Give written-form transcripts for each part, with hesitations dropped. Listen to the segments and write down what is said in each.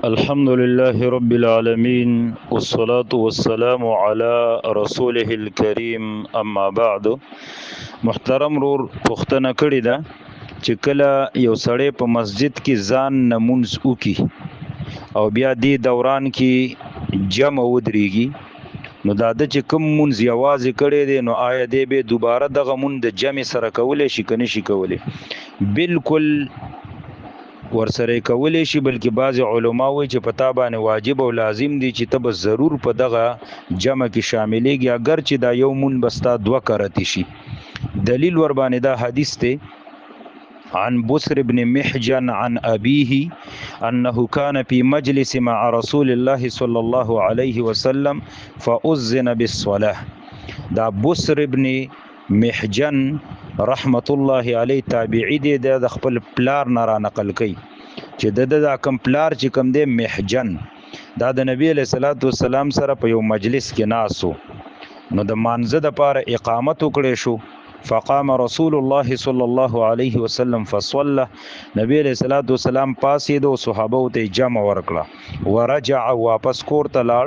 الحمد لله رب العالمين والصلاة والسلام على رسوله الكريم اما بعد. محترم رور پختنه کړی ده چې کله یو سړی په مسجد کې ځان نمونځ وکي او بیا دې دوران کې جمع ودرېږي نو دا د چې کوم مونځ یوازې کړی دی نو آیا دی به دوباره دغه مونځ د جمع سره کولی شي که نه شي کولی؟ بالکل ورسره کولی شي، بلکې بعض علما وایي چې په تا باندې واجب او لازم دي چې ته به ضرور په دغه جمع کې شاملېږي، اگر چې دا یو مون بستا دوه کرتی شي. دلیل ور باندې دا حدیث دی عن بسر بن محجن عن أبيه أنه كان في مجلس مع رسول الله صلى الله عليه وسلم فأذن بالصلاة. دا بسر بن محجن رحمت الله علیه تابعی دی، د خپل پلار نه را نقل کوي چې د کوم پلار چې کوم دی محجن دا د نبی علیہ الصلوۃ والسلام سره په یو مجلس کې ناسو نو د مانزه د پاره اقامت وکړې شو. فقام رسول الله صلی الله علیه وسلم فصلى. نبی علیہ الصلوۃ والسلام پاسید او صحابه ته جمع ورکړه، ورجع واپس کور ته لاړ،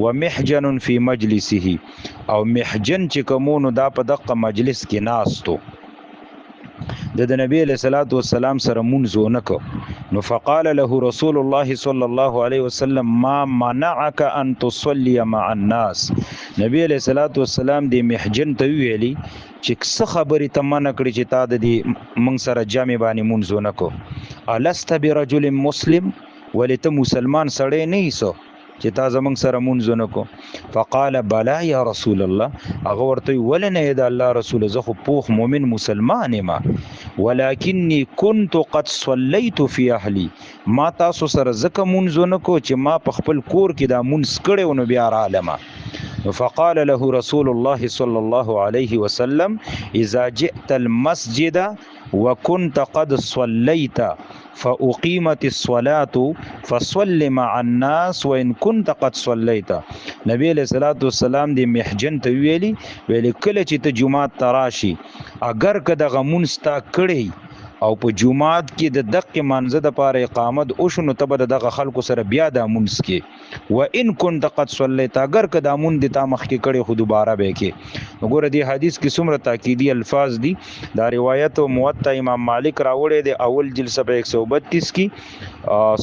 ومحجن فی مجلسه او محجن چې کومونو دا په دغه مجلس کې ناستو د نبی علیہ الصلوۃ والسلام سره مونږ نه کو. نو فقال له رسول الله صلی الله علیه وسلم ما منعك ان تصلي مع الناس. نبی علیہ الصلوۃ والسلام د محجن ته ویلي چې څه خبرې ته منع کړې چې تا د مونږ سره جامع باندې مونږ نه کو؟ الست برجل مسلم، ولې ته مسلمان سړی نه یې چې تا زمونږ سره مونږ نه کو؟ فقال بلا یا رسول الله. هغه ورته ولې نه د الله رسول، زه خو پوخ مؤمن مسلمان یم، ولکنی كنت قد صلیت فی اهلی، ما تاسو سره ځکه مونږ نه کو چې ما په خپل کور کې دا مونږ کړی نو بیا رالمه. فقال له رسول الله صلى الله عليه وسلم اذا جئت المسجد وكنت قد صليت فأقيمت الصلاة فصل مع الناس وإن كنت قد صليت. نبی علیہ الصلوۃ والسلام دی محجن ته ویلي کله چې ته جمعات تراشي اگر که دغه مونځ تا کړی او په جمعات کې د دقه منځه د پاره اقامت او شنو ته به دغه خلکو سره بیا د مونږ کې و ان كنت قد صليت، اگر که د مونږ د تا مخ کې کړي خو دوباره به کې. وګوره دی حدیث کې څومره تاکیدی الفاظ دي. دا روایت او موطا امام مالک راوړی دی اول جلسه په 132 کې،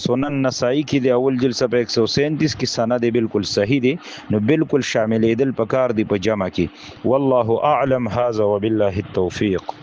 سنن نسائی کې دی اول جلسه په 137 کې، سند بالکل صحیح دی. نو بالکل شاملې دل پکار دی په جمع کې. والله اعلم. هذا وبالله التوفیق.